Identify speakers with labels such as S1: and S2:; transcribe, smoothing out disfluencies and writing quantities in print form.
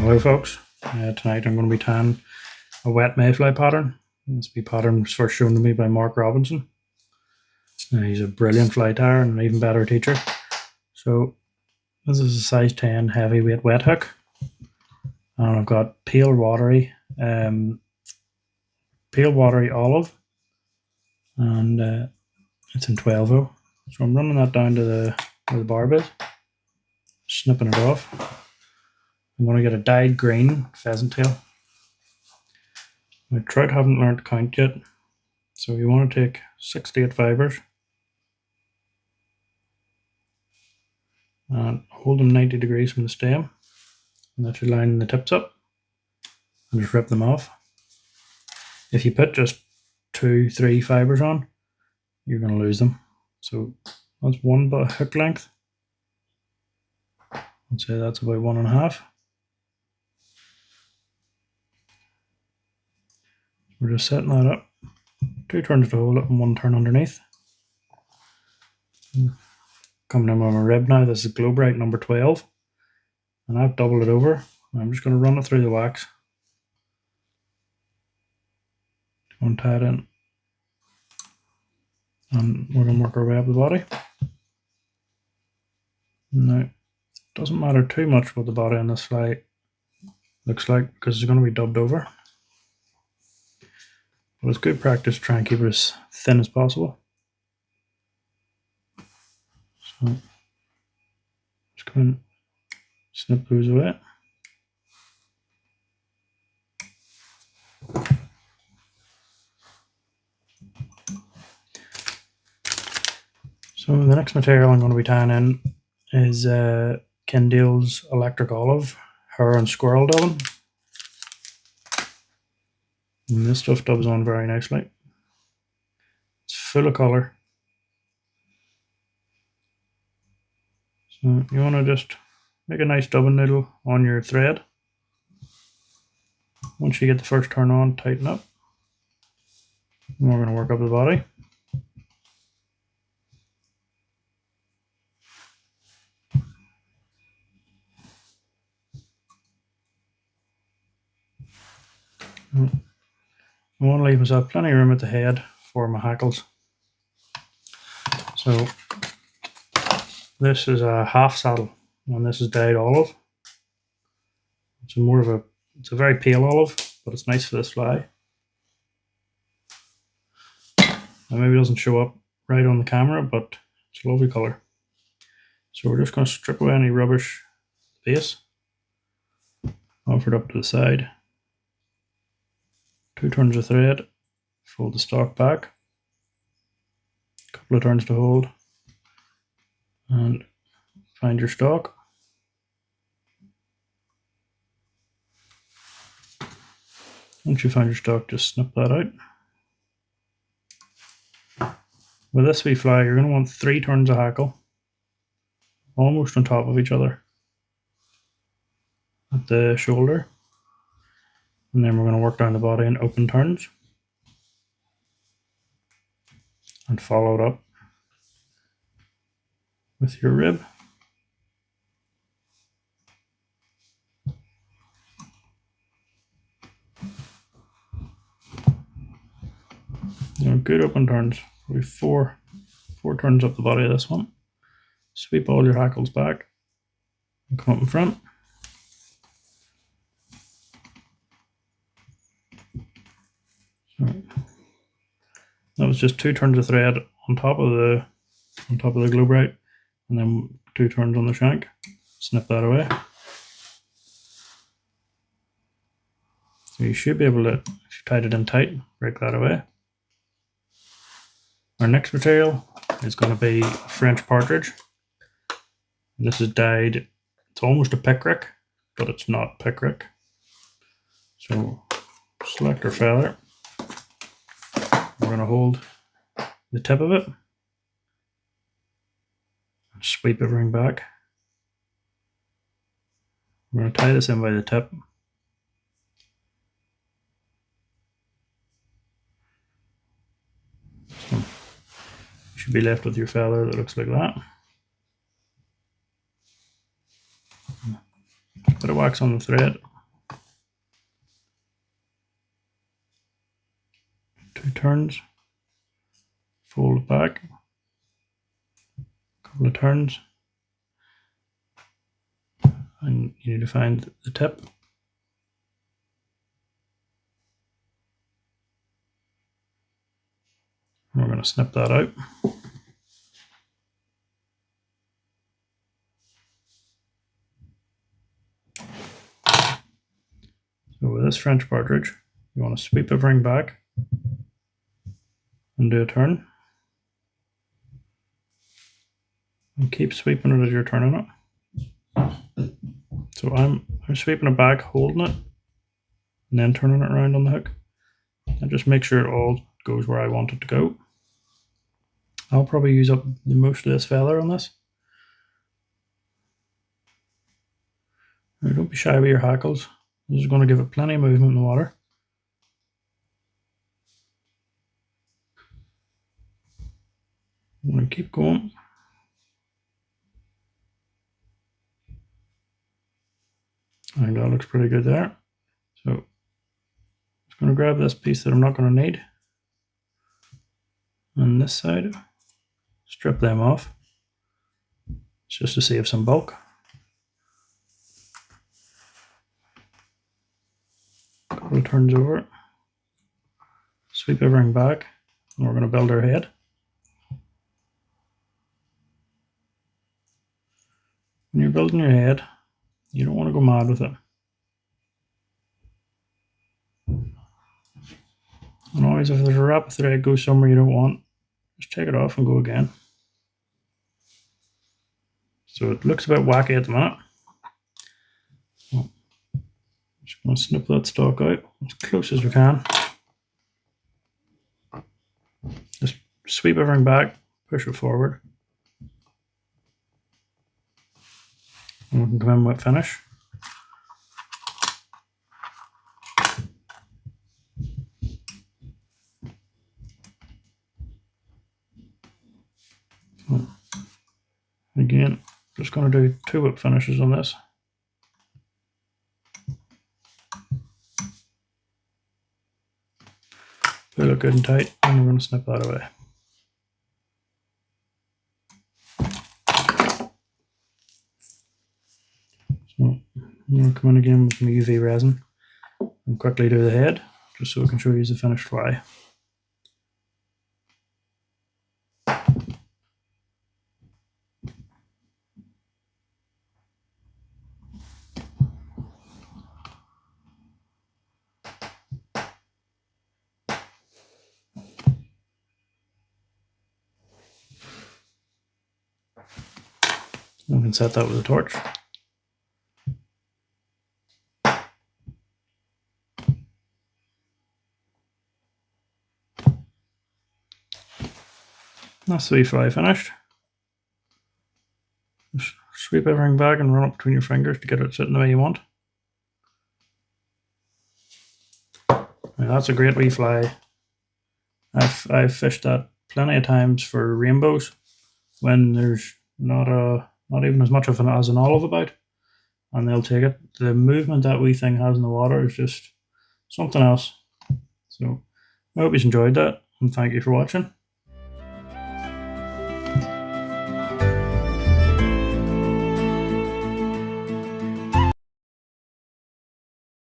S1: Hello folks, tonight I'm going to be tying a wet mayfly pattern. This pattern was first shown to me by Mark Robinson. He's a brilliant fly tyer and an even better teacher. So this is a size 10 heavyweight wet hook, and I've got pale watery olive, and it's in 12-0. So I'm running that down to where the barb is, snipping it off. I'm going to get a dyed green pheasant tail. My trout haven't learned to count yet, so you want to take 6 to 8 fibres and hold them 90 degrees from the stem, and that should line the tips up, and just rip them off. If you put just 2-3 fibres on, you're going to lose them. So that's one hook length. I'd say that's about 1.5. We're just setting that up. 2 turns to hold it and 1 turn underneath. Coming in with my rib now. This is Glo-Brite number 12, and I've doubled it over. I'm just going to run it through the wax. Untie it in, and we're going to work our way up the body. Now, it doesn't matter too much what the body on this fly looks like, because it's going to be dubbed over. But it's good practice to try and keep it as thin as possible. So just come in, snip those away. So the next material I'm going to be tying in is Kindale's electric olive, Hare and Squirrel dubbing. And this stuff dubs on very nicely. It's full of colour. So you want to just make a nice dubbing needle on your thread. Once you get the first turn on, tighten up. And we're going to work up the body. I want to leave myself plenty of room at the head for my hackles. So this is a half saddle, and this is dyed olive. It's a very pale olive, but it's nice for this fly. It maybe doesn't show up right on the camera, but it's a lovely colour. So we're just going to strip away any rubbish base, offer it up to the side. 2 turns of thread, fold the stalk back, a couple of turns to hold, and find your stalk. Once you find your stalk, just snip that out. With this wee fly, you're going to want 3 turns of hackle, almost on top of each other at the shoulder. And then we're going to work down the body in open turns and follow it up with your rib. Good open turns. Probably four turns up the body of this one. Sweep all your hackles back and come up in front. So that was just 2 turns of thread on top of the Glo-Brite, and then 2 turns on the shank. Snip that away. So you should be able to, if you tied it in tight, break that away. Our next material is going to be French Partridge. And this is dyed, it's almost a picric, but it's not picric. So select our feather. We're going to hold the tip of it and sweep everything back. We're going to tie this in by the tip. So you should be left with your feather that looks like that. Bit of wax on the thread. turns, fold it back, a couple of turns, and you need to find the tip. And we're going to snip that out. So with this French partridge, you want to sweep everything back and do a turn. And keep sweeping it as you're turning it. So I'm sweeping it back, holding it, and then turning it around on the hook. And just make sure it all goes where I want it to go. I'll probably use up the most of this feather on this. Now, don't be shy with your hackles. This is going to give it plenty of movement in the water. I'm going to keep going. I think that looks pretty good there. So I'm just going to grab this piece that I'm not going to need. On this side, strip them off. It's just to save some bulk. Couple of turns over it. Sweep everything back, and we're going to build our head. When you're building your head, you don't want to go mad with it. And always, if there's a wrap of thread goes somewhere you don't want, just take it off and go again. So it looks a bit wacky at the minute. Just going to snip that stalk out as close as we can. Just sweep everything back, push it forward. And we can come in with finish. So again, just going to do 2 whip finishes on this. Pull it good and tight, and we're going to snip that away. So I'm going to come in again with my UV resin and quickly do the head, just so I can show you the finished fly. We can set that with a torch. That's the wee fly finished. Just sweep everything back and run it between your fingers to get it sitting the way you want. Now that's a great wee fly. I've fished that plenty of times for rainbows when there's not even as much of as an olive about, and they'll take it. The movement that wee thing has in the water is just something else. So I hope you enjoyed that, and thank you for watching.